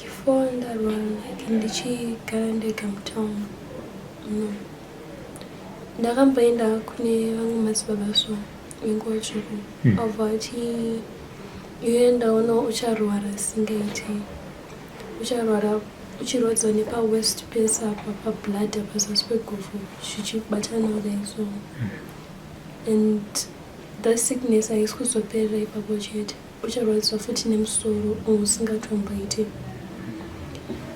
before ndarwara ndichigara ndega mutown ndakamboenda kune vamwe madzibaba so wenguva tsvuku abva ati iwe ndaona ucharwara singaite ucharwara uchirodzwa nepawest place apa pablood pazasi peguvhu zvichibatana kudai so and the sickness haisi kuzoperera ipapo chete ucharwadzwa futi nemusoro usingatomboiti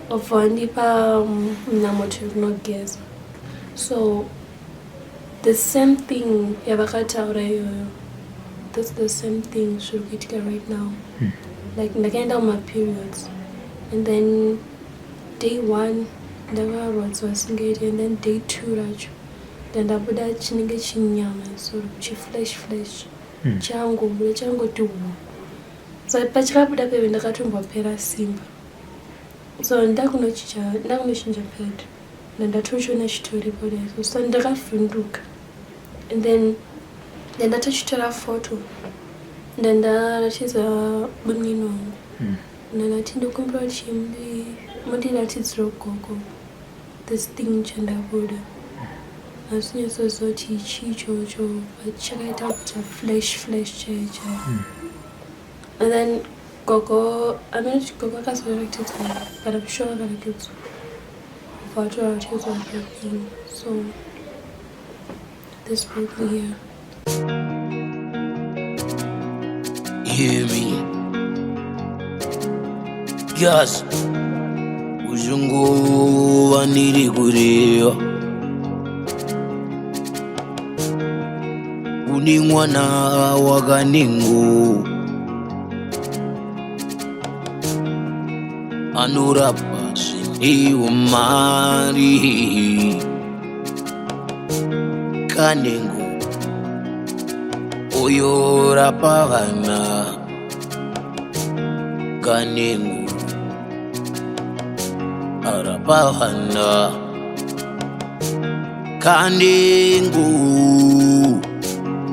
obva ndipa namoto yekunogeza so the same thing yavakataura iyoyo that's the same thing zviri kuitika right now like ndakaenda mumaperiods and then day 1 ndakarwadzwa singaiti and then day 2 racho ndandabuda chinenge chinyama sort of chiflesh changobuda changoti so pachikabuda pewe ndakatombopera simba so ndakunochinja pad ndandatochiona chitori podaiso so ndakavhunduka and then ndandatochitora photo ndandaratidza bunini wangu ndandati ndokumbira kuti mundiratidzira gogo this thing chandabuda asinyatsoziva kuti chichocho chakaita kuita flesh chaicha and then gogo amenoti gogo akazoratidza kana kushowa karatidzwa vatoratidzwa everything so this brought me here. Hear me, yes. Ujungu waniri kurewa uni mwana wa Kanengo anorapa iwo mari Kanengo oyo rapa vana Kanengo arapa vana Kanengo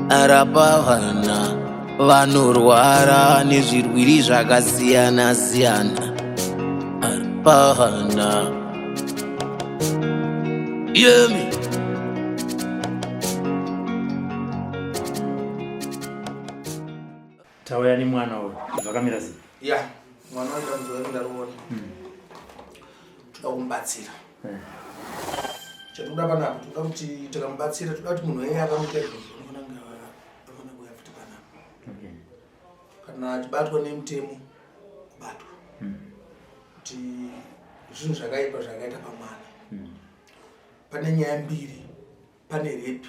arapa vana vanorwara nezvirwiri zvakasiyana siyana arapa vana yemi tauya ni mwana uyu zvakamira sei? Ya mwana wacho ndamuzwa ndaruona toda kumubatsira chatoda panapo toda kuti tikamubatsira toda kuti munhu weye akamita unofana kuya futi panapo kana tibatwa nemutemo kubatwa kuti zvinhu zvakaipa zvakaita pamwana pane nyaya mbiri pane rape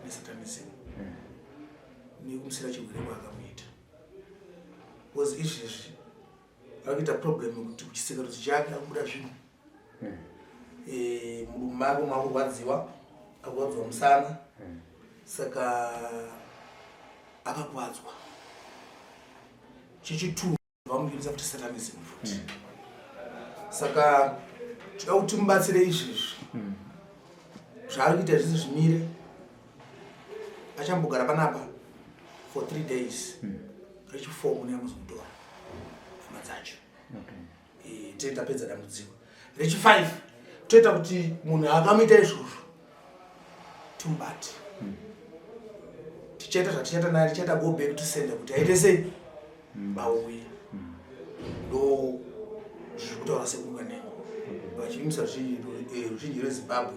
nesatanism nekumusira chirwere kwaakamuita because izvezvi akaita problem kuti kuchisekerosi chake akubuda zvinhu murume ako makurwadziwa akurwadziwa musana saka akakwadzwa chechitu vamuvirisa kuti satanism futi saka toda kuti mubatsire izvezvi zvaari kuita zvisi zvimire achambogara panapa for 3 days rechifomu neamuzomutora hama dzacho titapedza dambudziko rechi5 toita kuti munhu akamuita izvozvo timubate tichaita zvatichaita naye tichaita go back to sender kuti aite sei bauye ndo zviri kutaura Sekuru Kanengo vachirimisa ruzhinji rweZimbabwe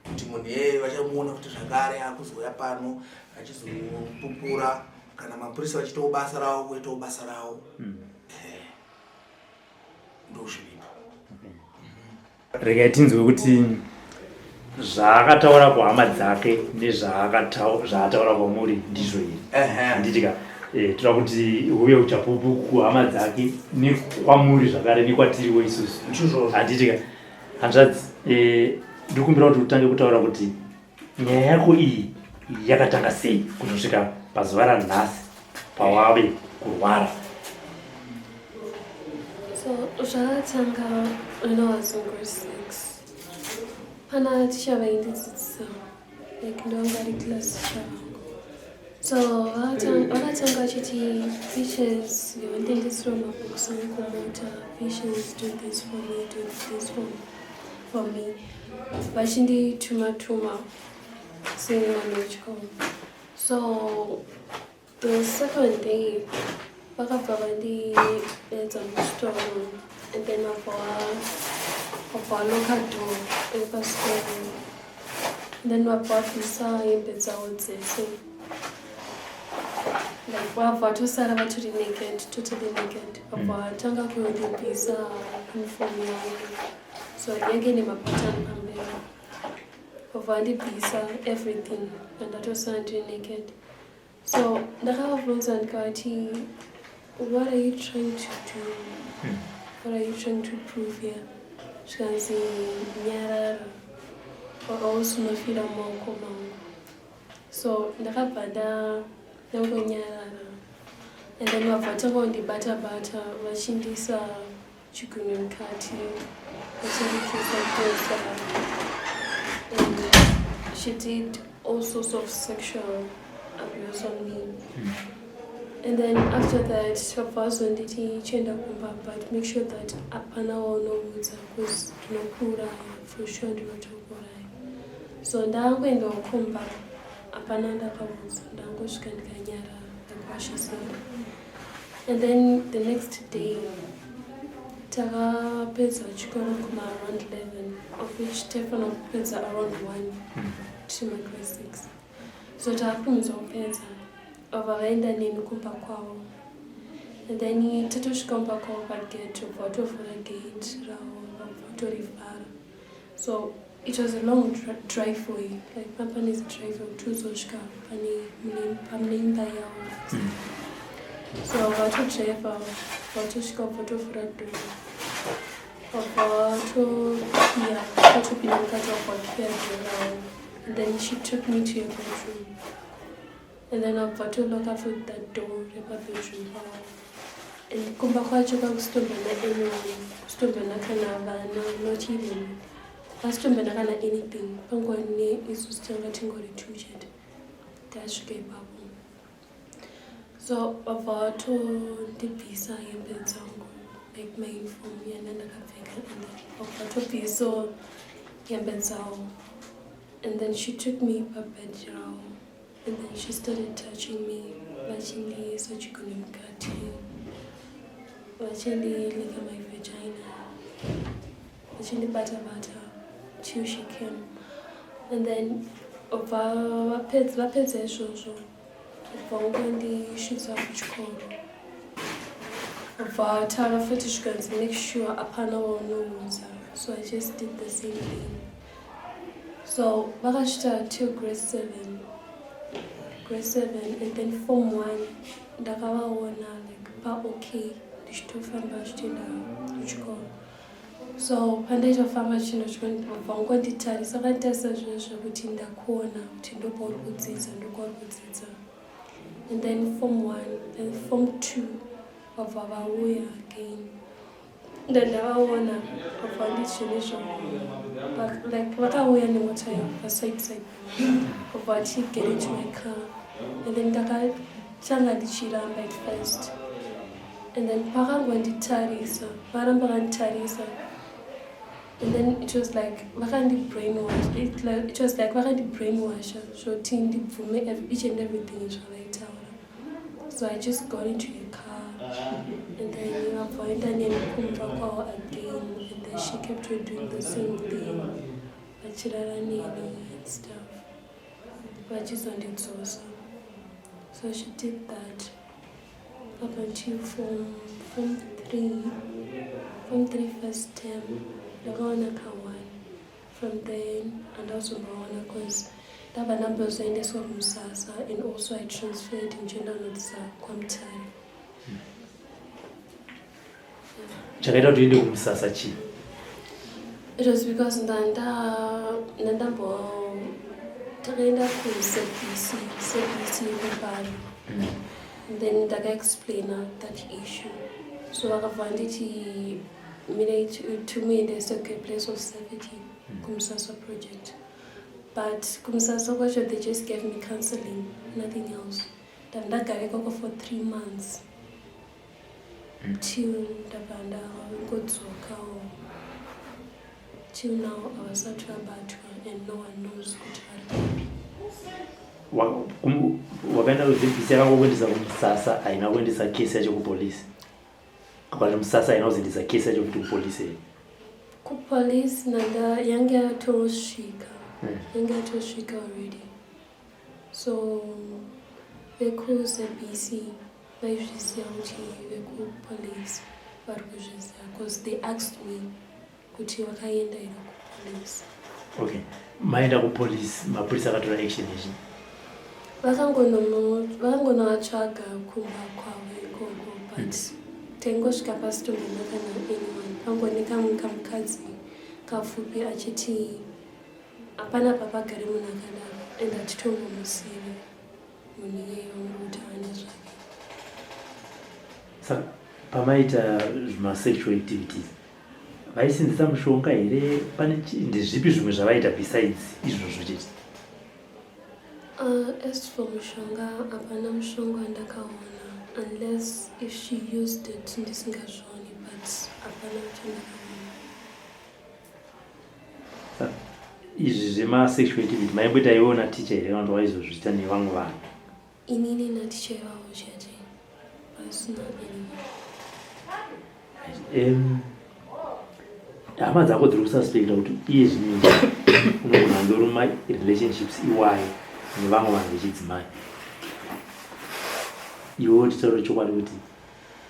kuti munhu yeye vachamuona kuti zvakare akuzouya pano achizopupura kana mapurisa vachitawo basa ravo voitawo basa ravo ndozviripo. Regai tinzwe kuti zvaakataura kuhama dzake nezvaataura kwamuri ndizvo iri handitika toda kuti uye uchapupu kuhama dzake nekwamuri zvakare nekwatiriwo isusu handitika hanzvadzi ndikumbira kuti utange kutaura kuti nyaya yako iyi yakatanga sei kutosvika pazuva ranhasi pawave kurwara. So zvakatanga when I was in grade 6 pana ticha vaindidzidzisa like ndovanga ari class teacher vangu so So vakatanga chiti fishes yondendisirwa mabooks anokomota fishes do this for me, do this for me. Vachindituma saying I'm. So the second day vakabva vandiedza mustoro and then vabva local door epasitoro then vabva vabvisa hembe dzavo dzese like vabva tosara vatori naked, totally naked. Vabva vatanga kundibvisa uniform yangu so yange nemapatani pamberi vabva vandibvisa everything and ndatosara ndiri naked. So ndakavabvunza ndikati, what are you trying to do? What are you trying to prove here? Zvikanzi nyarara or also mafira maoko mangu. So ndakabva ndangonyarara and then vabva vatanga kundibata vachindisa chigunwe mukati vachindikisa and she did all sorts of sexual abuse on me. And then after that, vabvazonditi chienda kumba, but make sure that apana waunoudza because ndinokuuraya, for sure ndinotokuuraya. So ndakangoenda kumba, apana ndakaudza, ndangosvika ndikanyara, like what she said. And then the next day, takapedza chikoro kuma around 11, of which tafana kupedza around 1 to my class 6. So takapinzwa kupedza vabva vaenda neni kumba kwavo and then tatosvika kumba kwavo pagate vabva vatovhura gate ravo vabva vatorivhara. So it was a long driveway, like pane driveway kuti uzosvika pane imba yavo. So vatodriva vatosvika vabva vatovhura dhoo vabva vatopinda mukati vabva vakiya dhoo ravo and then she took me to your bedroom. And then I've got to lock up with that door, bedroom. And kumba kwacho kwakustombana anyone, kustombana kana vana, not even. Vastombana kana anything. Pangone isusu tanga tingori tuchet. Tasvika ipapo. So vabva vatondibvisa hembe dzangu, like my uniform yandakapfeka, and then vabva vatobvisa hembe dzavo. And then she took me pabed ravo. And then she started touching me, vachindisa chigunwe mukati, vachindilika my vagina, vachindibata till she came. And then vapedza izvozvo vabva vangondisvitsa kuchikoro vabva vataura futi zvikanzi make sure apana waunoudza. So I just did the same thing. So vakasvita till grade 7 and then form 1 ndakavaona like okay ndichitofamba zvichienda kuchikoro. So pandaitofamba chienda kuchikoro vabva vangonditarisa vakanditarisa zvezvo kuti ndakuona kuti ndokwauri kudzidza. And then form 1 and form 2 vabva vauya again ndandavaona vabva vanditi zvinezvo like vakauya nemota paside vabva vachiget into my car. And then ndakatanga ndichiramba at first and then pakangonditarisa varamba kanditarisa and then it was like vakandibrainwash. It was like vakandibrainwasha zvoti ndibvume each and everything zvavaitaura. So I just got into a car and then vabva vaenda neni kumba kwavo again and then she kept on doing the same thing vachirara neni and stuff vachizondidzosa. So she did that up until form 3 first term. Ndakaona ka1 from then andazombaona because ndabva ndambozoendeswa kumusasa and also I transferred njendanotsa kwaMutare. Chakaita kuti uende kumusasa chii? It was because takaenda kuCBC kuParu. And then ndakaexplaina that issue. So vakabva vanditi tumiendese kuplace of safety kumusasa project. But kumusasa kwacho they just gave me counseling, nothing else. Ndandagareko for 3 months. Till ndabanda ngodzoka. Till now I was at Vobatsira and no one knows what happened. Wakaenda kuzibvisira kuendesa kumusasa haina kuendesa kesi yacho kupolisi. Kwati musasa haina kuzendesa kesi yacho kuti kupolisi. Kupolisi nanda yange yatosvika. Yange yatosvika already. So vekuzebc vaizviziva kuti vekupolisi vari kuzviziva because they asked me kuti vakaenda here kupolisi. Okay. Maenda kupolisi, mapolisi akatora action ichi. Vakangonovatsvaga kumba kwavo ikoko but taingosvika pasi tombonaka anyone. Pangooneka mukadzi kapfupi achiti hapana papagare munhu akadaro and hatitombomusivi munhu iyeyo nokuti ane zvake. Saka pamaita sexual activities vaisindisa mushonga here? Pane ndezvipi zvimwe zvavaita besides izvozvo chete? As for mushonga, hapana mushonga wandakaona unless if she used it ndisingazvioni, but hapana chandakaona. Saka izvi zvema-sexual activity maimboitaiwo naTeacher here vanhu vaizozviita nevamwe vanhu? Inini naTeacher ivavo chete pasina anyone. Hama dzako dziri kususpekta kuti iye zvinezvi unogona kunge uri muma-relationships iwayo nevamwe vanhu vechidzimai. Iwo tichauro chokwadi kuti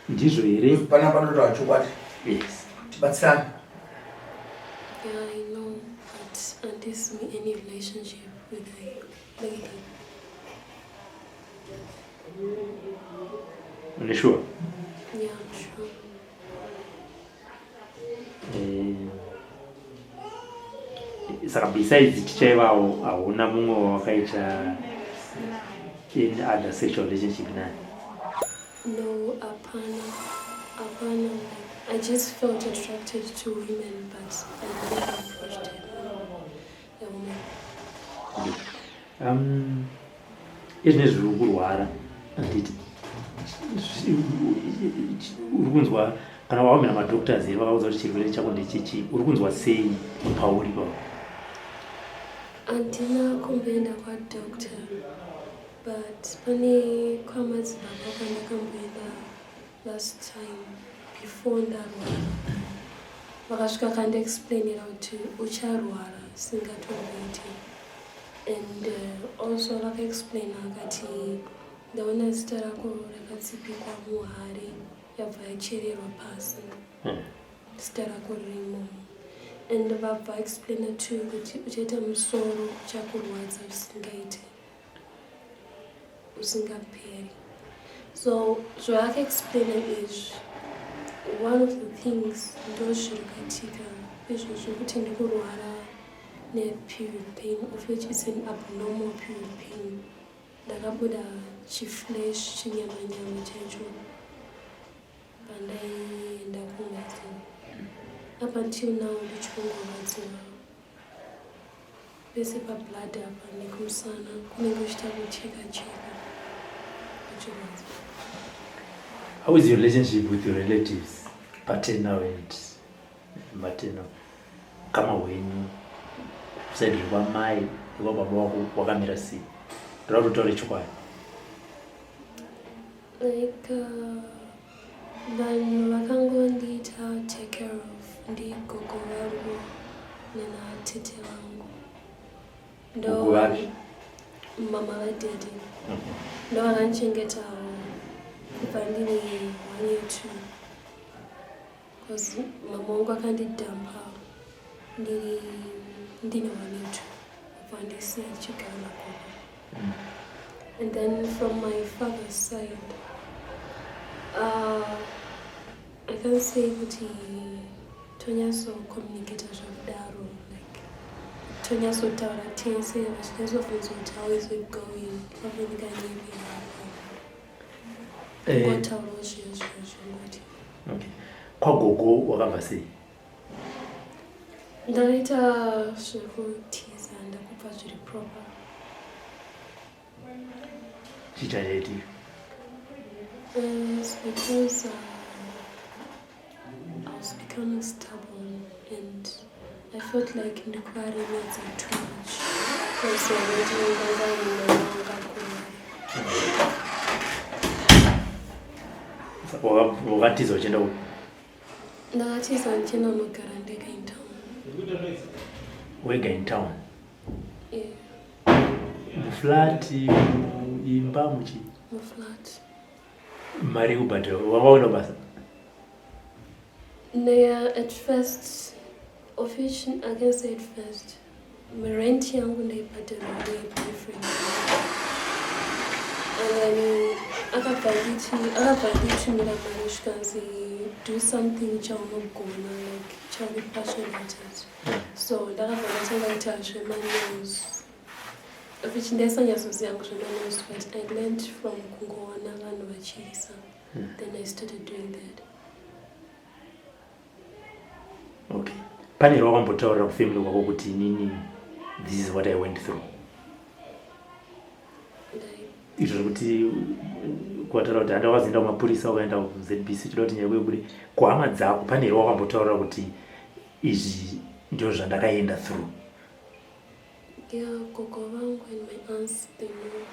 ndizvo here? Pana panotaura chokwadi. Yes. Tibatsirane. Yeah, I know, but unless me any relationship with a lady. Are sure? Yeah, I'm sure. Saka besides Teacher ivavo hauna mumwe wakaita in other sexual relationship naye? No, hapana. I just felt attracted to women, but I never approached a woman. Izvine zviri kurwara handiti uri kunzwa kana waomera madoctors here vakaudza kuti chirwere chako ndechichi, uri kunzwa sei pauri pavo? Handina kumboenda kwadoctor, but pane kwamadzibaba kwandakamboenda last time before ndarwara. Vakasvika kandiexplainira kuti ucharwara singatomboiti. And also vakaexplaina vakati ndaona zita rako rakatsipikwa muhari yabva yachererwa pasi. Zita rako ririmo. And vabva explaina too kuti uchaita musoro uchakurwadza usingaperi. So zvavakaexplaina izvi, one of the things ndozvirikatika izvozvo kuti ndikurwara period pain, of which is an abnormal period pain. Ndakabuda chiflesh chinyamanyama chacho pandaienda kumwedzi. Up until now ndichingorwadziwa pese pablood apa nekumusana kunenge kuchita kucheka kuchirwadza. How is your relationship with your relatives, paternal and maternal? Kama wenyu saidi kwamai kwababa wako wakamira sei? Ndauti utaure chokwadi. Like vanhu vakangondiita take care of ndigogo vangu nenatete vangu. Gogo vapi? Mama vadedi. Ndo vakandichengetawo kubva ndine 1 year 2. Because mama wangu akandidhampa ndine 1 year 2. Kubva ndisiya ndichigara nagogo. And then from my father's side, I can say kuti tonyaso communicate zvakudaro, like tonyaso taura tese vachinasofunza kuti how is it going, vavenika nepi hapo ngotaurawo zvingoti. Okay. Kwagogo wakabva sei? Ndakaita zvekutiza ndakubva zviri proper. Chiita chaitii? It's because I was becoming stubborn and I felt like inquiry needs are too much. So wakatiza uchenda upi? Ndakatiza ndichenda magara ndega in town. Wega in town? Yeah. Muflat, imba muchi? Muflat. Mari ubadra, wawaona basa? At first, official, I can say at first, my rent yangu ndaibhadhara boyfriend. And then akabhadhitumira mari zvikanzi do something chaunogona, like chauri passionate. So ndakabva ndatanga kuita zvemanews. Which ndaisanyazoziva zvemanews, but I learned from kungoona vanhu vachiisa. Then I started doing that. Okay. Pane rwakambotaurira kufamily kwako kuti inini this is what I went through. Izvo zvekuti kwataura kuti handakazoenda kumapurisa ukaenda kuZBC chida kuti nyaya yebude kuhama dzako pane rwakambotaurira kuti izvi ndio zvandakaenda through. Yeah, gogo vangu and my aunts, they know.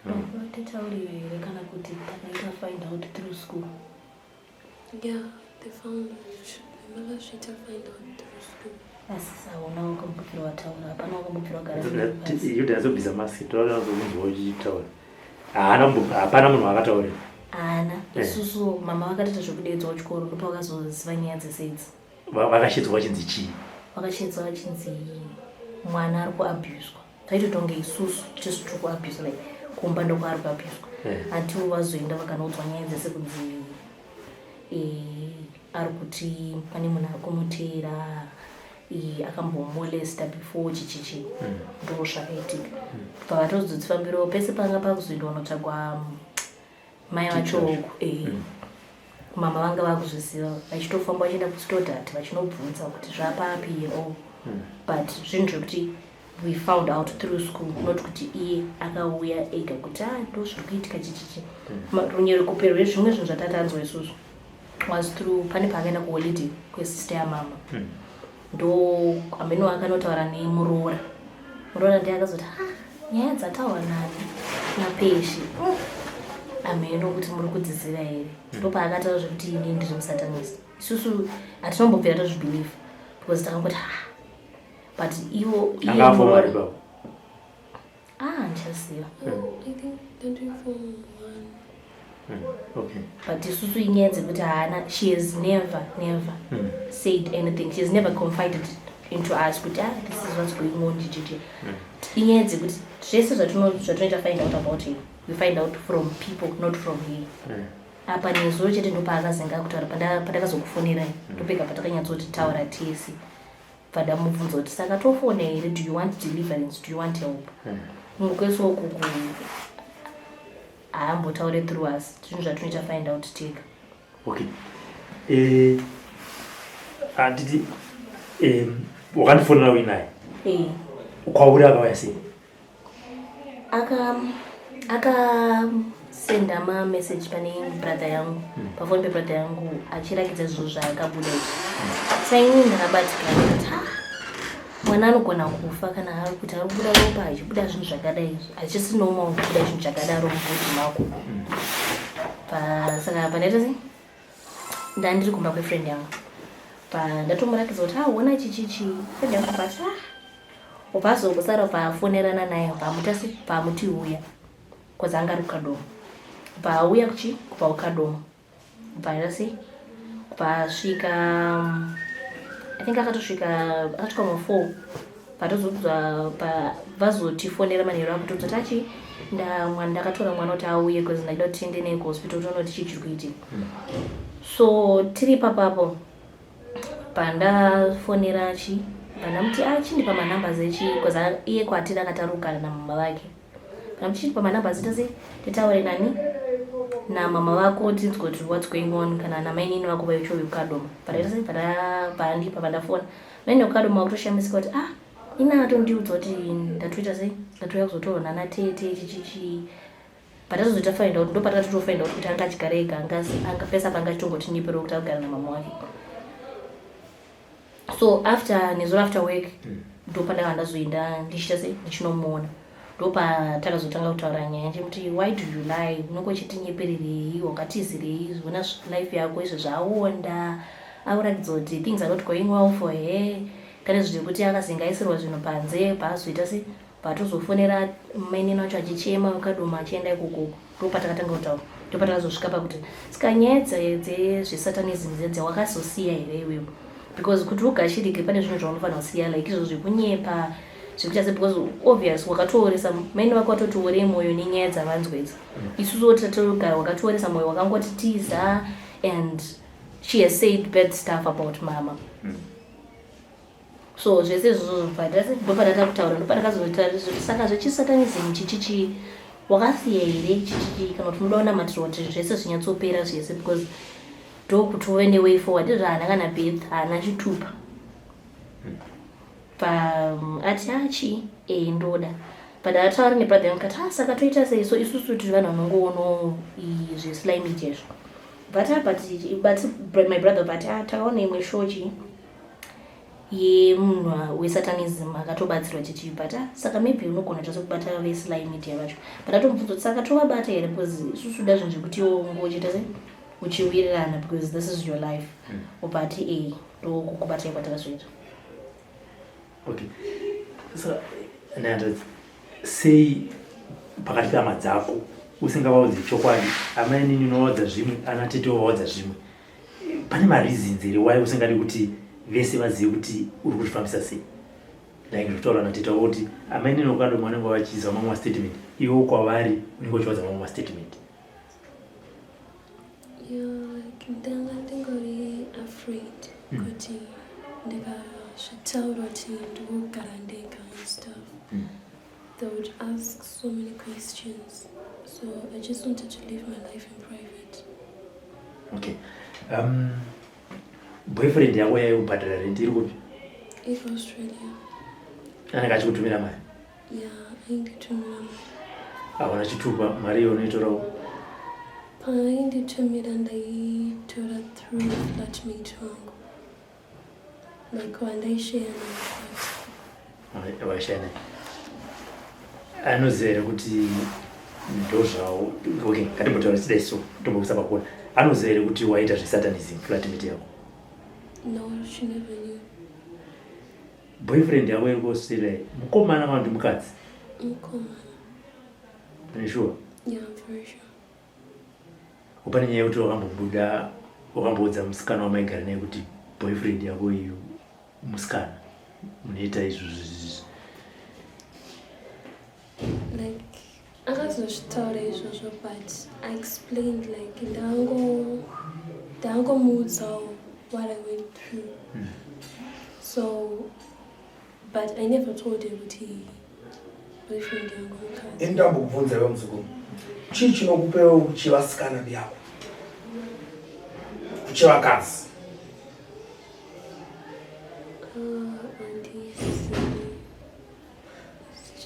Vatitaurire kana kuti takaita find out through school. Yeah, they found never should have find out through school. Asisaona wakambukirwa taura, hapana wakambukirwa gara. Yote nazobvisa maski, toazozunzwa uchitaura. Hapana munhu akataura. Ana, isusu mama vakatita zvokudedzwa kuchikoro ndipo vakazoziva nyaya dzese idzi. Vakashedzwa vachinzi chii? Vakashedzwa vachinzi mwana ari kuabhuswa. Taitotonge isusu tisu tiri kuabhuswa, like kumba ndoko ari kuabhuswa. Atiwo vazoenda vakanoudzwa nyaya dzese kunzi ari kuti pane munhu ari kumutera, akambomolesta before chichichi, ndo zvakaitika. Pakatozodzifambirawo pese panga pakuzoenda unotsvagwa mai vacho mama vanga vakuzviziva vachitofamba vachienda kusitodhati vachinobvunza kuti zvapapi but zvinhu zvekuti we found out through school, not kuti iye akauya ega kuti ndo zviri kuitika chichichi. Runyero kuperera zvimwe zvinhu zvatatanzwa isusu was through pane paakaenda kuholiday kwesister yamama, ndo ameno akanotaura nemuroora. Muroora ndiye akazoti nyaya dzataura nani napeshi ameno kuti muri kudziziva here. Ndo paakataura zvekuti ini ndiri musatanist. Isusu hatinombobvira tozvibhilieve because takangoti but ivo angafomari baba ndichaziva. I think they're doing for one. Okay. But isusu inyaya dzekuti haana, she has never said anything. She has never confided into us kuti this is what's going on chichichi. Inyaya dzekuti zvese zvatinoita find out about him, we find out from people, not from him. Apa nezuro chete ndo paakazenga kutaura pandakazokufonerai, ndopega patakanyatsooti taura tesi. Padamubvunza kuti saka tofona here, do you want deliverance, do you want help? Mukweso ukuku haambotaure through us, zvinhu zvatinoita find out tega. Okay. Handiti wakandifonera uinaye kwauri akauya sei? Akasenda mamessage pane brother yangu, pafoni pebrother yangu achirakidza zvinhu zvaakabuda izvi. Saini ndakabatikana kuti mwana anogona kufa kana ari kuti ari kubuda ropa achibuda zvinhu zvakadai izvi, hachisi normal kubuda zvinhu zvakadaro mubvudzi mako. Saka pandaita sei ndandiri kumba kwefriend yangu, ndatomurakidza kuti ona chichichi. Friend yangu pati ubvazongosara pafonerana naye pamuti uya because anga ari kukadomo. Pauya kubva kukadomo bvaita sei pasvika I think akatosvika mu4 patozodzwa vazotifonera manheru akutodza tachi ndakatora mwana kuti auye because ndaida kuti tiende naye kuhospital tonoti chii chiri kuitika. So tiri papapo pandafonera pandamuti chindipa manumbers because iye kwatiri akataruka namama vake. Pandamuti chindipa manumbers tase titaure nani namama vako tinzwe kuti what's going on kana namainini vako vaicho vekukadoma. Pandipa pandafona maine kukadoma vakutoshamisika kuti ina atondiudza kuti ndatoita sei, ndatoya kuzotaura naTeacher chichichi but atazotofind out ndopatatofind out kuti anga achigarega anga pesa panga chitongotiniperewo kuti agara namama wake. So after work ndopanda ndazoenda ndichita sei ndichinomuona ndopa takazotanga kutaura nyaya kuti why do you lie, unongo chitinyepererei wakatizirei zvona life yako izvo zvaonda auratidza kuti things are not going well for her kana zviri kuti akazingaisirwa zvinhu panze paazoita sei patozofonera mainini wacho achichema ukadoma achienda ikoko ndopatakatanga kutaura ndopatakazosvika pakuti sikanyaya dzezvesatanism dzawakazosiya here iwewe because kuti ugashirike pane zvinhu zvaunofanira kusiya like izvo zvekunyepa zvekuita se because obvious wakatooresa maini wako watotiore mwoyo nenyaya dzavanzwedza isusu tatogara wakatooresa mwoyo wakangotitiza and she has said bad stuff about mama. So zvese izvozvo ndopata kutaura ndopata kazotaura saka zvechisatanism chichichi wakasiya here chichichi kana kuti unoda kunamatirwa kuti zvese zvinyatsopera zvese because ndokuti uve neway forward izvana kana Beth haana chitupa ati achi ndoda but ataura nebrother yangu kati saka toita sei so isusu tiri vanhu vanongoono zveSly Media izvo but my brother but takaona imwe shochi yemunhu wesatanism akatobatsirwa chichi but saka maybe unogona chose kubata veSly Media vacho but atomubvunza saka tovabata here because isusu da zvinhu zvekuti ngochita sei uchiwirirana because this is your life ubati ndokukubatai kwatakazvoita. Okay, so and sei pakati pehama dzako usingavaudzi chokwadi amaini ninovaudza zvimwe anatete ovaudza zvimwe pane mareasons here why usingadi kuti vese vazive kuti uri kuzvifambisa sei like ndikutaura natete wavo kuti amaini nokando mwanenge vachiisa mamwe statement iwo kwavari unenge uchivaudza mamwe statement. ndanga ndingori afraid kuti ndikazvitaura kuti ndikugara ndega and stuff they would ask so many questions so I just wanted to live my life in private. Okay, boyfriend yako yaibhadhara rent iri kupi? Iri Australia. Anenge achikutumira mari? Yeah, ainditumira mari. Hauna chitupa mari iyo unoitorawo? Painditumira ndaitora through flatmate wangu like wandaishare naye. Waishare naye anoziva here kuti ndozvawo okay ngatimbotaura sidai so tombobvisa pakona anoziva here kuti waita zvesatanism flatmate yako? No, she never knew. Boyfriend yako iri kuAustralia mukomana kana kuti mukadzi? Mukomana. Are you sure? Yeah, I'm very sure. Upane nyaya yekuti wakambobuda wakamboudza musikana wamaigara naye kuti boyfriend yako iyo musikana munoita izvozvo? Like akazozvitaura izvozvo but I explained like ndangomuudzawo what I went through. So but I never told her kuti boyfriend yangu mukadzi. Ndambokubvunza iwe muzukuru chii chinokupewo kuchivasikana vyako kuchivakadzi?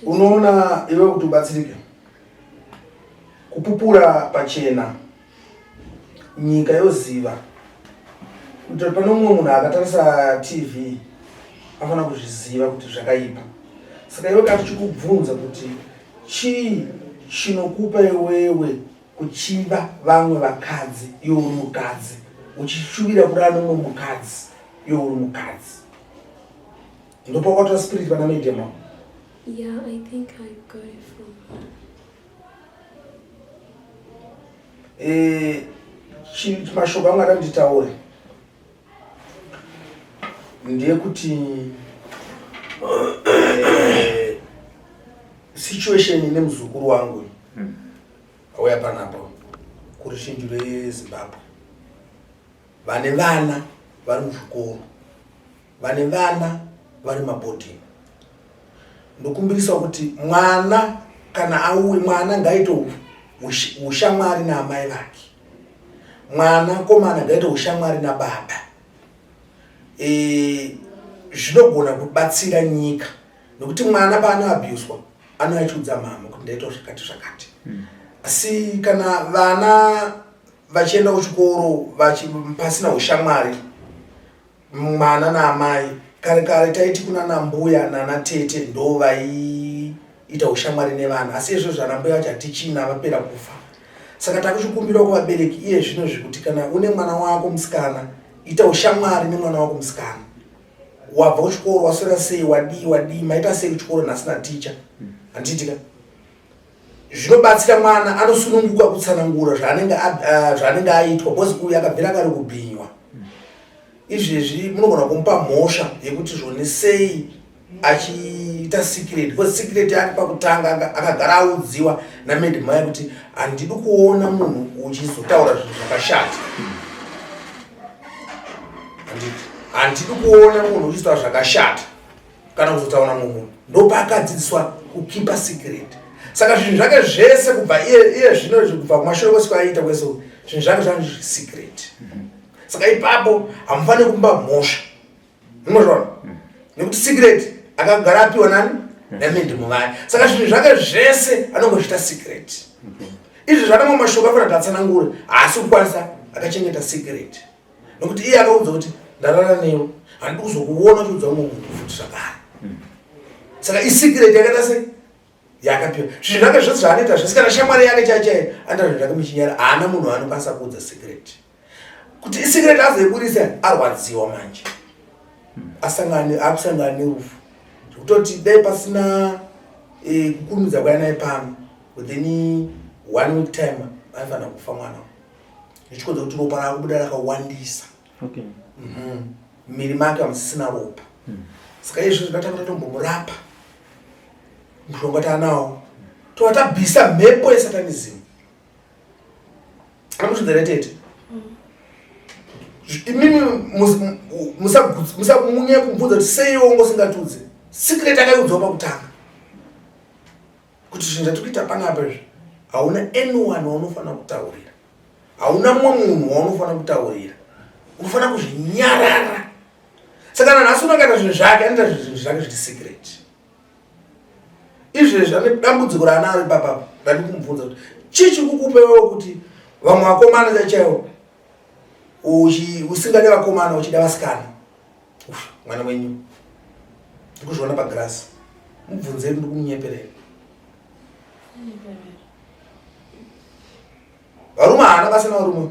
Unoona iwe kuti ubatsirike kupupura pachena nyika yoziva kuti pane mumwe munhu akatarisa TV afana kuzviziva kuti zvakaipa. Saka iwe kati chikubvunza kuti chii chinokupa iwewe kuchiva vamwe vakadzi iwe uri mukadzi uchishuvira kuda nomwe mukadzi iwe uri mukadzi? Ndopakwatora spirit pana media mako? Yeah, I think I got it from her. Mashoko angu ada nditaure ndeyekuti situation ine muzukuru wangu auya panapo kurushinji rweZimbabwe vane vana vari muzvikoro vane vana vari mabhodhingi. Ndokumbirisa kuti mwana kana auwe mwana ngaite ushamwari naamai vake, mwana komana ngaite ushamwari nababa. Zvinogona kubatsira nyika nokuti mwana paanoabuswa anoachiudza mama kuti ndaita zvakati zvakati. asi kana vana vachienda kuchikoro pasina ushamwari mwana naamai kare taiti kuna nambuya nanatete ndo vaiita ushamwari nevana, asi izvo zvanambuya vacho hatichina vapera kufa. Saka takuchikumbira kuvabereki iye zvino zvekuti kana une mwana wako musikana ita ushamwari nemwana wako musikana. Wabva kuchikoro waswera sei wadii maita sei kuchikoro nhasi naTeacher handitika zvinobatsira mwana anosununguka kutsanangura zvaanenge aitwa bhozi uyu akabvira kare kubhinywa. Izvezvi munogona kumupa mhosva yekuti zvone sei achiita secret, because secret yake pakutanga akagara audziwa namedimaya kuti handidi kuona munhu uchizotaura zvinhu zvakashata, handidi kuona munhu uchizotaura zvakashata kana kuzotaura munhu. Ndopakadzidziswa kukipa secret. Saka zvinhu zvake zvese kubva iye zvino kubva kumashure kwese kwaita kwese zvinhu zvake zvanzi secret. Saka ipapo hamufani kumba mhosva. Munozvona? Nekuti secret akagara apiwa nani? Namedimaya. Saka zvinhu zvake zvese anongozviita secret. Izvi zvanamwe mashoko afana tatsanangura asi kukwanisa akachengeta secret. Nekuti iye akaudza kuti ndarara newe handidi kuzokuona uchiudza umwe munhu futi zvakare. Saka isecret yakaita sei? Yakapiwa. Zvinhu zvake zvose zvaanoita zvese kana shamwari yake chaichaye anda zvinhu zvake michinyara haana munhu anokwanisa kuudza secret. Kuti isecret azoiburisa arwadziwa manje. Akusangana nerufu. Zvekutoti dai pasina kukurumidza kwainaye pano within 1 week time aifanira kufa mwana. Zvichikonza kuti ropa rakubuda rakawandisa. Okay. Miri make hamusisina ropa. Saka izvo zvinotanga totombomurapa. Mushonga taanawo. Tovatabvisa mhepo yesatanism. Amuchidzeretete. Imimi musamunye kubvunza kuti sei ongo singatudze. Secret akaiudzwa pakutanga. Kuti zvinhu zvatikuita panapa izvi hauna anyone waunofana kutaurira. Hauna mumwe munhu waunofana kutaurira. Unofana kuzvinyarara. Saka nhasi unakaita zvinhu zvake anoita zvinhu zvake zviti secret. Izvezvi ane dambudziko raanaro ipapa ndadi kumubvunza kuti chichi kukupewo kuti vamwe vakomana chaichaiwo usingade vakomana uchida vasikana. Mwana wenyu ndikuzviona pagirasi mubvunzei ndikumunyepelera. Varume haana basa navarume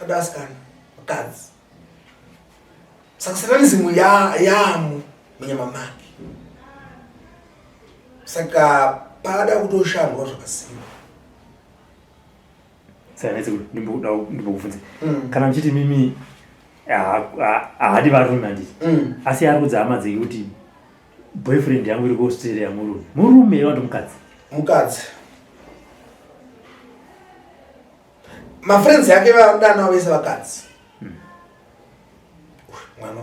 ada vasikana vakadzi. Saka Satanism yamo munyama make. Saka pada kutoshandwa zvakasimba. Saka ndimbokufunza kana mchiti mimi haadi varume handiti asi ari kudza hama dzeki kuti boyfriend yangu iri kuAustralia murume iwa ndomukadzi. Mukadzi. Mafriends yake vadana vese vakadzi. Mwana.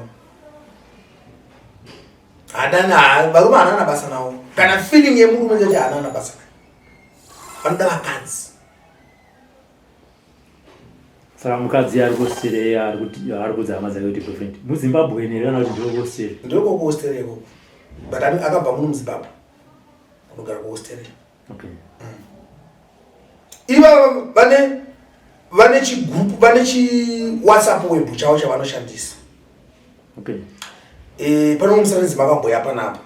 Adana varume haana basa nawo. Kana feeling yemurume nje haana basa nawo. Vanoda vakadzi. Saka mukadzi ari kuAustralia ari kudza hama dzake kuti boyfriend muZimbabwe ere kana kuti ndiko kuAustralia? Ndiko kuAustralia ko. But akabva muno muZimbabwe. Anogara kuAustralia. Okay. Iva vane chigroup vane WhatsApp web chavo chavanoshandisa. Okay. Pano muSatanism akamboya panapa.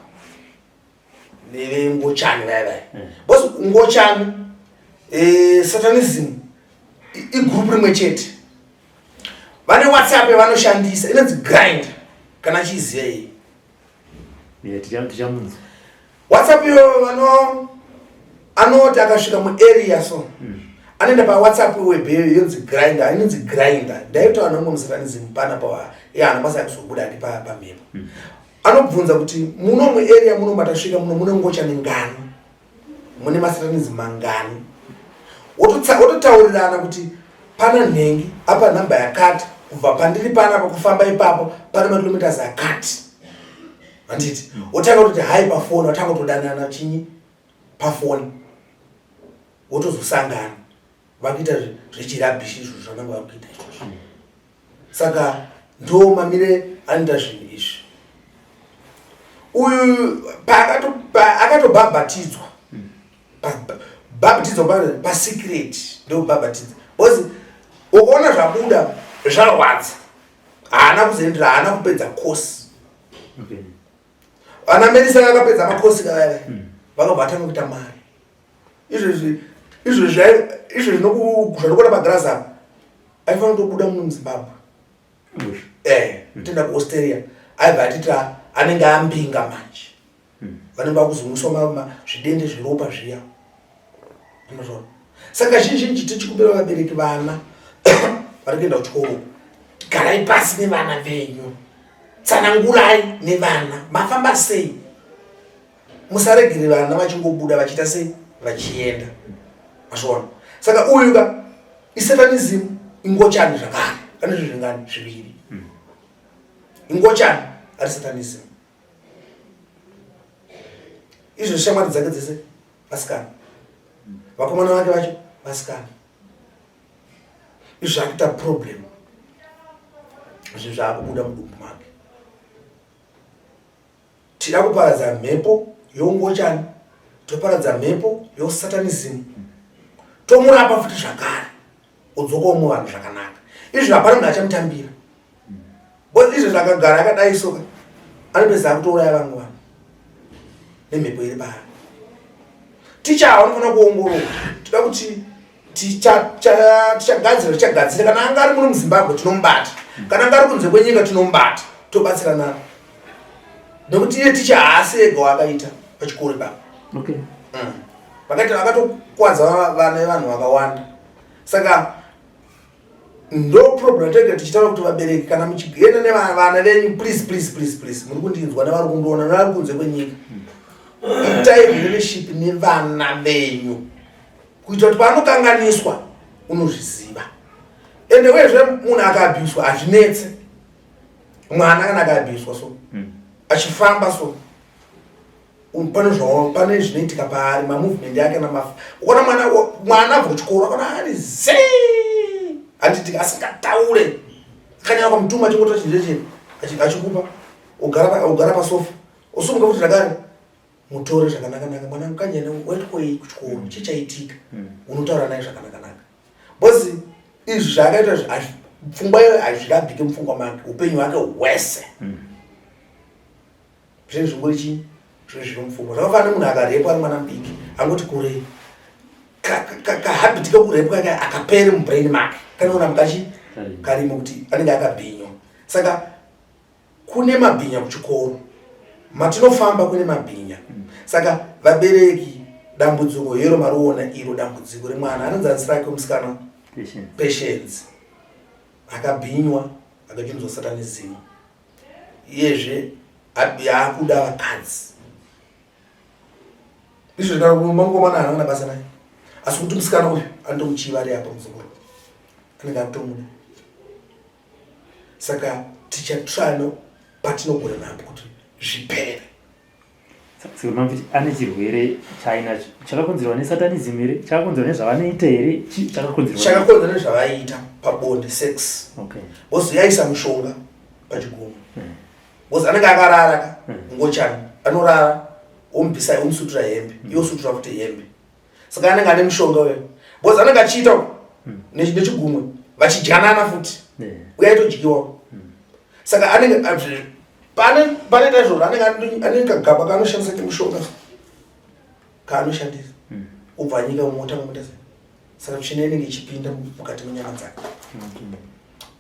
Ngochani vai. Bosi ngochani Satanism igroup rimwe chete. Vane WhatsApp vanoshandisa inonzi grind kana chiziya iyi. Tichamunza. WhatsApp yo anoti akasvika muarea so. Anoenda pa WhatsApp web yonzi grinder, inonzi grinder. Ndaitaura nomwe muSatanism pana pa anobasa kuzobuda ati pa mhepo. Anobvunza kuti muno muarea muno matasvika muno mune ngochani ngani. Mune maSatanism mangani. Wototaurirana kuti pana nhengi apa namba yakati kubva pandiri pana pakufamba ipapo pana makilometers akati. Handiti wotanga kuti hai pafoni watanga kutodanana chinyi pafoni wotozosangana vakuita zvechirabishi izvo zvanenge vakuita izvozvo. Saka ndo mamire anoita zvinhu izvi. Uyu akatobhabhatidzwa baptizo pa secret ndo baptizo bozi ukaona zvabuda zvarwadza haana kuzoendera haana kupedza course ana medicine akapedza makosi kaya vakabva vatanga kuita mari izvo zvinokuzvanokona magrasi apa aifanira kutobuda muno muzimbabwe tenda kuaustralia aibva atita anenge ambinga manje vanenge vakuzunuswa zvidende zveropa zviya anozvona saka zhinji tichikumbira vabereki vana vari kuenda kuchikoro garai pasi nevana venyu tsanangurai nevana mafamba sei musaregere vana vachingobuda vachiita sei vachienda mazvona saka uyuka isatanism ingochani zvakare ane zvingani zviviri ingochani ari satanism izvo shamwari dzake dzese vasikana vakomana vake vacho vasikana izvo zvakuita problem zvinhu zvaakubuda mudumbu make tida kuparadza mhepo youngochani toparadza mhepo yosatanism tomurapa futi zvakare udzokawo muvanhu zvakanaka izvo hapana munhu achamutambira bozi izvo zvakagara akadai soka anopedza kutouraya vamwe vanhu nemhepo iri paari ticha anofanira kuongorora toda kuti tichagadzira kana anga ari muno muzimbabwe tinomubata kana anga ari kunze kwenyika tinomubata tobatsirana nekuti iye ticha haasi ega wakaita pachikoro ipapo vakatokwadza vana vevanhu vakawanda saka ndo problem tege tichitaura kuti vabereki kana muchigenda nevana venyu please muri kundinzwa nevari kundiona nevari kunze kwenyika itai relationship nevana venyu kuitira kuti panokanganiswa unozviziva ende wezve munhu akaabhuswa hazvinetse mwana kana akaabhuswa so achifamba so pane zvinoitika paari mamovement yake ukaona mwana abva kuchikoro akaona ari zii handiti asingataure akanyanya kwamutuma chingota chinje achikupa ugara pasofa usumuka kuti zvakare mutore zvakanaka mwana mukanyanya waitwei kuchikoro chichaitika unotaura naye zvakanaka bozi izvi zvakaita pfungwa iyo hazvikabhike mupfungwa make upenyu hwake hwese zvinhu zvingori chii zvinhu zviri mupfungwa zvakafanira munhu akarepwa ari mwana mudiki angoti kurei kahabiti kekurepwa kake akapere mubrain make kanoona mukachi karimo kuti anenge akabhinywa saka kune mabhinya kuchikoro matinofamba kune mabhinya saka vabereki dambudziko iro mariona iro dambudziko remwana anonzi rake musikana patience akabhinywa akachinzwa satanism iyezve yaakuda vakadzi izvo mangomana haana basa naye asi kuti musikana uyu anotomuchiva ari apa muzukuru anenge akutomuda saka tichatsvano patinogona napo kuti zvipere ane chirwere chainacho chakakonzerwa nesatanism here chakakonzerwa nezvavanoita here chakakonzerwa nezvavaiita pabonde sex bozi yaisa mushonga pachigumo bozi anenge akarara ngochani anorara omubvisa omusutura hembe yosutura futi hembe saka anenge ane mushonga weyo bozi anenge achiita nechigumwe vachidyanana futi uyaitodyiwa saka anenge pane izvozvo anenge kagaba kaanoshandisa kemushonga kaanoshandisa ubva nyika mumota mumotese saka tsvina inenge ichipinda mukati menyama dzake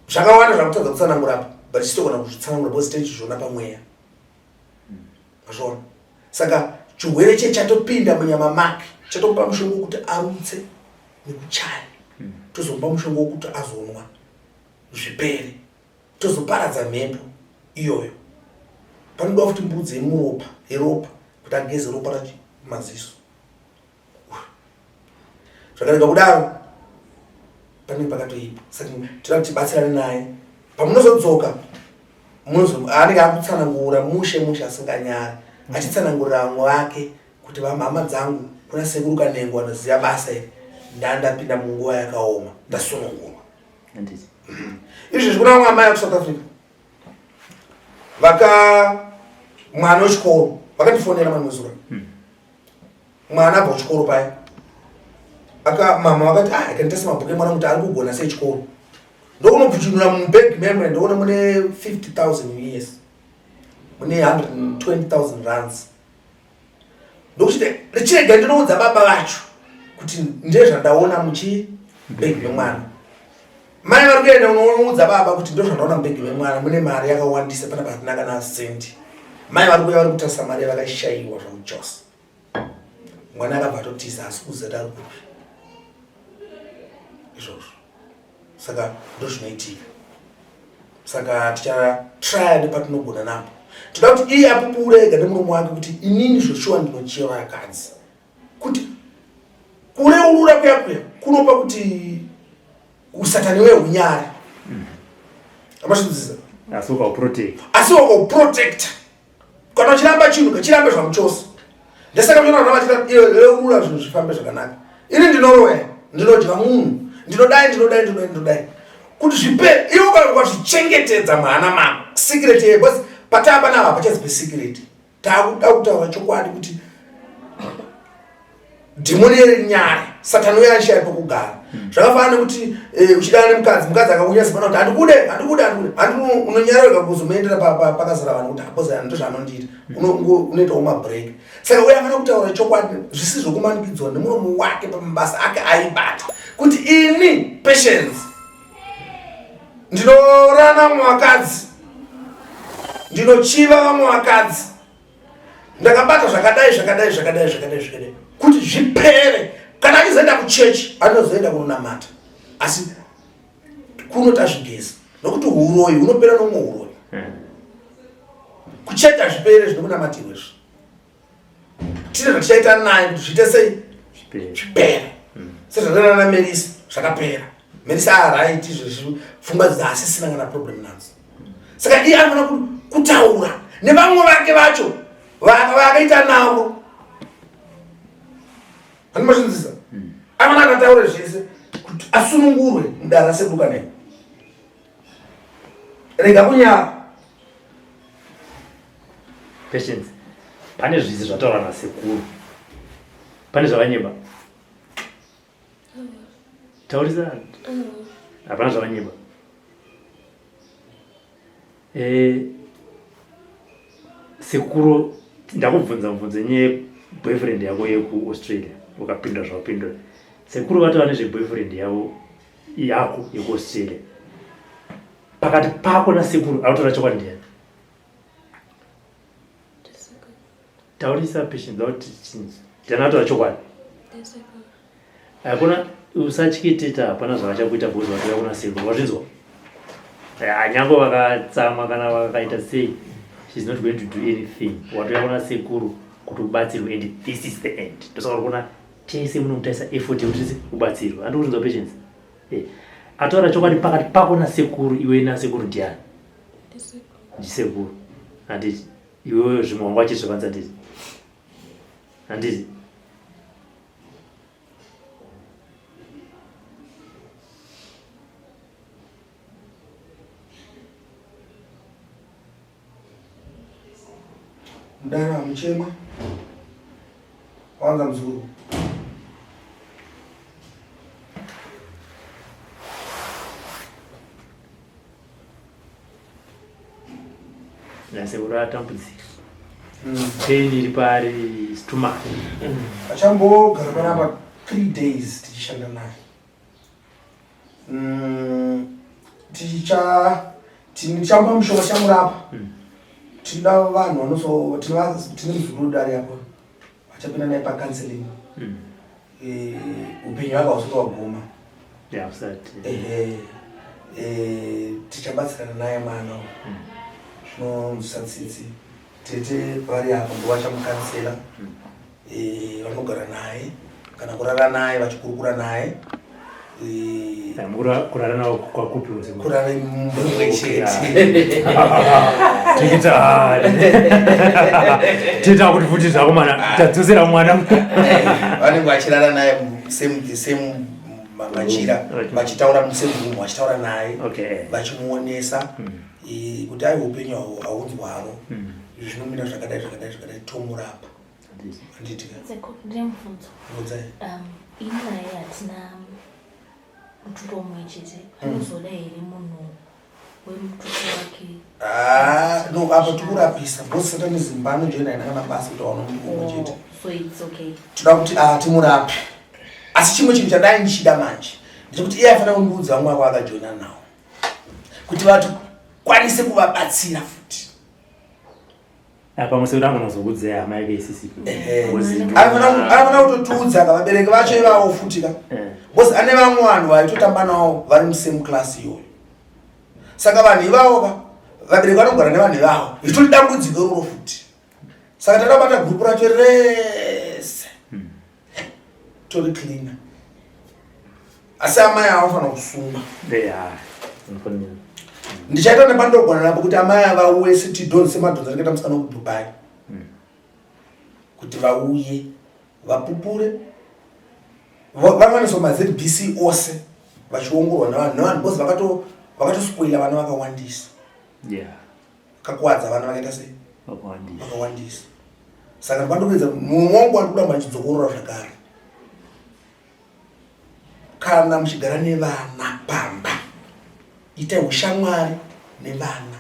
zvakawanda zvakutadza kutsanangura apa but chitogona kuzvitsanangura bozi tichizviona pamweya azvona saka chirwere chatopinda munyama make chatomupa mushonga wokuti arutse nekuchaya tozomupa mushonga wokuti azonwa zvipere tozoparadza mhepo iyoyo panoda futi mbudzi yeropa kuti ageze ropa rachimaziso zvakarega kudaro panenge pakatoipa saka toda kuti tibatsirane naye pamunozodzoka anenge akutsanangura mushe asinganyari achitsanangurira vamwe vake kuti vamhama dzangu kuna sekuru Kanengo anoziva basa iri ndandapinda munguva yakaoma ndasunungurwa izvi zvikuna vamwe amai aku South Africa mwana wechikoro vakatifonera mamwe zuva mwana abva kuchikoro paya mama wakati akanitesa mabhuku emwana kuti ari kugona sechikoro ndokunobvuchinura mubag memory ndoona mune 50,000 US mune 120,000 rands ndokuti richirega ndinoudza baba vacho kuti ndezvandaona muchibag memwana mai vari kuenda unoudza baba kuti ndozvandaona mubag memwana mune mari yakawandisa pana pasina kana sendi mai vari kuya vari kutarisa mari vakashayiwa zvamujosa mwana akabva atotisa asi kuzeta ari kupi izvozvo saka ndozvinoitika saka tichatry nepatinogona napo toda kuti iye apupure ega nemuromo wake kuti inini zvoshuwa ndinochiva vakadzi kuti kureurura kuya kunopa kuti usatani wehunyari amazvinzisa asi wakauprotecta kana uchiramba chinhu kachirambe zvamuchose ndesaka mionaa vachitareurura zvinhu zvifambe zvakanaka ini ndinoroya ndinodya munhu ndinodai kuti zvipere iwo kwazvichengetedza mwana mako secret ye because patamba nava pachazipe secret takuda kutaura chokwadi kuti dhimoni yenyari satani uya ashaya pokugara zvakafanana nekuti uchidana nemukadzi akauya zimana kuti handikude unonyararika kuzomuendera pakazara vanhu kuti apoza ndozvaanondiita unoitawo mabreak saka uya afana kutaura chokwadi zvisizvo kumanikidzwa nemuromo wake pamabasa ake aibata kuti ini patience ndinorana vamwe vakadzi ndinochiva vamwe vakadzi ndakabata zvakadai kuti zvipere kana achizoenda kuchechi anozoenda kunonamata asi kunota zvigezi nokuti uroyi unopera nomwe uroyi kucheta zvipere zvinokunamatirwa izvo tine zvatichaita naye kuti zviite sei zvipere sezvatanana namerisi zvakapera merisi araiti zvepfungwa dzasisina kana problem nadzo saka iye anofana kutaura nevamwe vake vacho vakaita navo andimazvinzisa amana akataura zvese kuti asunungurwe mudara seduka nei rega kunyara patience pane zvisi zvataura nasekuru pane zvavanyeba taurisa hapana zvavanyeba sekuru ndakubvunza mubvunzo nye boyfriend yako yekuaustralia ukapindura zvawapindura sekuru vatova nezveboyfriend yako yekuaustralia pakati pako nasekuru autora chokwadi ndiani taurisa patience kuti ndiani autora chokwadi hakuna usatyitita hapana zvavachakuita bhozi vatoya kuna sekuru wazvinzwa nyange vakatsama kana vakaita sei she's not going to do anything watoya kuna sekuru kuti ubatsirwe and this is the end ndosaka kuna chese munomutaisa effort yekuti ubatsirwe andikurinzwa patience ataura chokwadi pakati pako nasekuru iwe nasekuru ndiani ndisekuru handiti iweyo zvimwe wanga wachizvakanza nditi handiti mudara muchema wanza mzuru nasekuru atambudzika pain iri pari stomach achambogara panapa 3 days tichishanda naye tichamba mushonga chamurapa tinoda vanhu tine muzurudi ari apo vachapinda naye pacounseling upenyu hwaka husati waguma tichabatsirana naye mwana zvinonzwisa tsitsi tete vari apo ndo vachamukansela vanogara naye kana kurara naye vachikurukura naye kurara nawo kwakupiwa kurara mumwe chete tita kuti futi zvako mana tadzosera mwana vanenge vachirara naye same machira vachitaura musame room vachitaura naye vachimuonesa kuti ai upenyu haunzi hwaro zvinomira zvakadai tomurapa handitika ndine mubvunzo inaye hatina mututo umwe chete anozoda here munhu wemututo wake. No, apa tikurapisa bosi Satanism panojoina ina kana basa kuti waona umwe chete. So it's okay. Toda kuti timurape. Asi chimwe chinhu chadai ndichida manje ndikuti iye afanira kundiudza vamwe vako akajoina nawo kuti vatu kwanise kuvabatsira futi. Pamwe sekuti angonazokudzeya hama yake isisipo. Anofanira kutotiudza vabereki vacho ivavo futi ka. Bosi ane vamwe vanhu vaitotamba navo vari musame class iyoyo. Saka vanhu ivavo ka vabereki vanogara nevanhu ivavo ichitori dambudziko iroro futi. Saka takabata gurupu racho rese tori cleaner. Asi amai avo fanira kusunga. Ndichaita nepandogona napo kuti amai avauye city dons semadhonzi anenge tamusikana kuDubai. Kuti vauye vapupure vanganiso maZBC ose vachiongorwa nevanhu bosi vakatospoila vana vakawandisa. Kakwadza vana vakaita sei? Vakawandisa. Saka pandopedza mumwe wangu wandikudamba achidzokorora zvakare. Kana muchigara nevana pamba itai ushamwari nevana.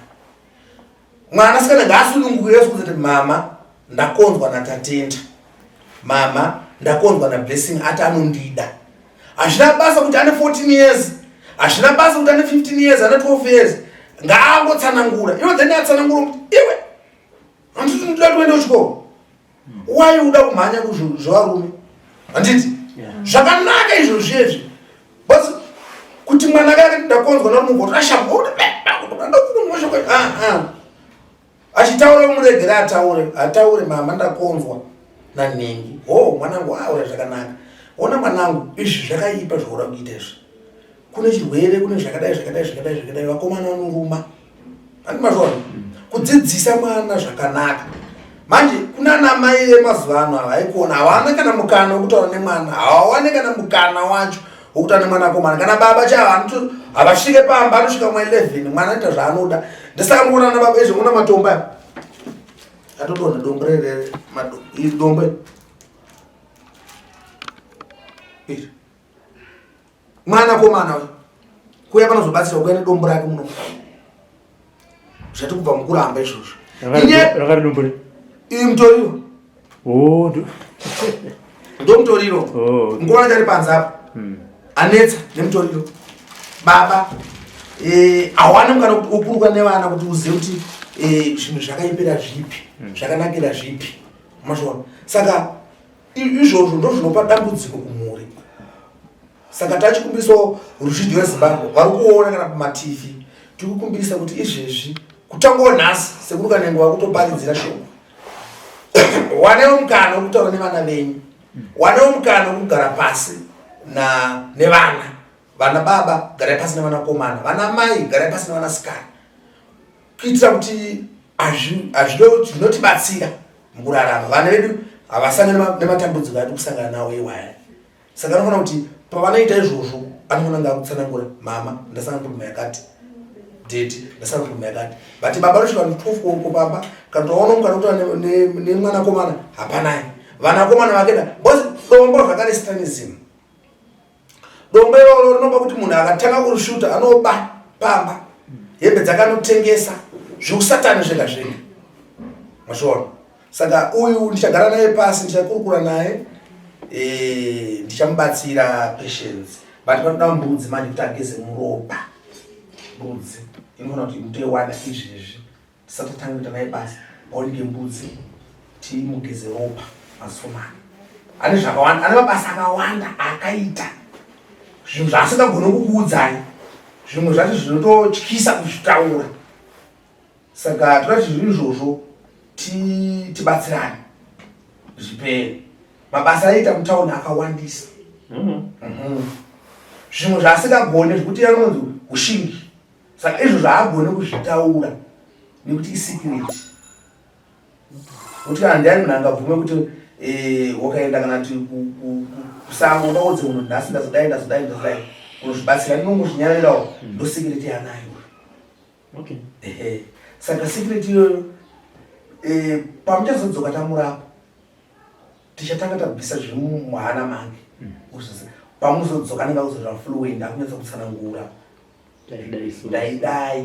Mwana sikana ngaasununguke kuti mama ndakonzwa natatenda, mama ndakonzwa naBlessing ati anondida. Hazvina basa kuti ane 14 years, hazvina basa kuti ane 15 years, ane 12 years. Ngaangotsanangura. Iwe then atsanangura kuti iwe handiti ndoda kuenda kuchikoro. Why uda kumhanya kuzvarume? Handiti? Zvakanaka izvo zvezvi. Basi kuti mwana wake ndakonzwa namunhu ashambuda. Achitaura muregera ataure mama ndakonzwa nanhingi. Mwanangu aure zvakanaka. Ona mwanangu izvi zvakaipa zvaura kuita izvi. Kune chirwere, kune zvakadai vakomana vanoruma. Andimazvona. Kudzidzisa mwana zvakanaka. Manje kuna ana mai emazuva ano avaikuona hawana kana mukana wekutaura nemwana, hawana kana mukana wacho wekutaura nemwana akomana. Kana baba chavo havasvike pamba anosvika mwa11 mwana anoita zvaanoda. Ndisaka muona ana baba izvo muna matomba atodonha dombo rere dombo iri mwana akomana kuya panozobatsira kuya nedombo rake muno zvati kubva mukuramba izvozvo. Rakari dombo riri mutoriro ndomutoriro nguva chari panze apa anetsa nemutoriro baba hawana mukana kuti upuruka nevana kuti uzive kuti zvinhu zvakaipira zvipi zvakanakira zvipi mazvona. Saka izvozvo ndo zvinopa dambudziko kumhuri. Saka tachikumbisawo ruzhinji rweZimbabwe vari kuona kana pamaTV tirikukumbisa kuti izvezvi kutangawo nhasi Sekuru Kanengo vari kutoparidzira shoko. Wanewo mukana wekutaura nevana venyu, wanewo mukana wekugara pasi nevana. Vana baba garai pasi nevana komana, vana mai garai pasi nevana sikana, kuitira kuti zvinotibatsira mukurarama. Vana vedu havasangana nematambudziko ati kusangana nawo iwaya. Saka anofanira kuti pavanoita izvozvo anofanira kunge akutsanangura, mama ndasangana neproblem yakati, deti ndasangana neproblem yakati. But baba anosvika 12 koko baba kana taona mukana kutaura nemwana komana hapanai. Vana komana vakenda bosi dombo zvakare Satanism. Dombo iroro rinopa kuti munhu akatanga kurushuta anoba pamba hembe dzakanotengesa zvekusatani zvega zvega. Mazvona. Saka uyu ndichagara naye pasi, ndichakurukura naye, ndichamubatsira patience. But panoda mbudzi manje kuti ageze muropa. Mbudzi inofanira kuti mutoiwana izvezvi. Tisatotanga kuita naye basi paoneke mbudzi timugeze ropa masomani. Ane zvakawanda, ane mabasa akawanda akaita. Zvinhu zvaasingagoni kukuudzai, zvimwe zvacho zvinototyisa kuzvitaura. Saka toda kuti zvinhu izvozvo tibatsirane zvipere. Mabasa aita mutauni akawandisa. Zvimwe zvaasingagoni zvekuti anonzi ushingi. Saka izvo zvaagone kuzvitaura nekuti isecret. Kuti kana ndiani munhu angabvume kuti wakaenda kana kuti kusango ukaudze munhu nhasi ndazodai unozvibatsira ndinongozvinyarirawo ndo secret yanayo. Saka secret iyoyo pamuchazodzoka tamurapa tichatanga tabvisa zviri muhana mange pamuzodzoka nenge kuzorira fluent akunyatsa kutsanangura ndaidai